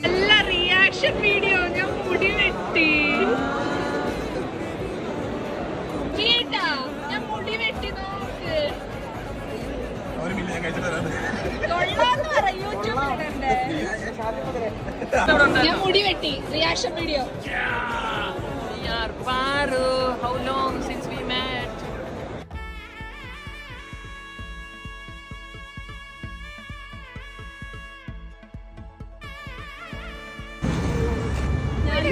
എല്ലാ reaction video ഞാൻ മുടി വെട്ടി ഞാൻ മുടി വെട്ടി നോക്ക് കൊള്ളാന്ന് പറ യൂട്യൂബിലിടണ്ടേ ഞാൻ മുടി വെട്ടി reaction video Paru, how long since we met? ഞാൻ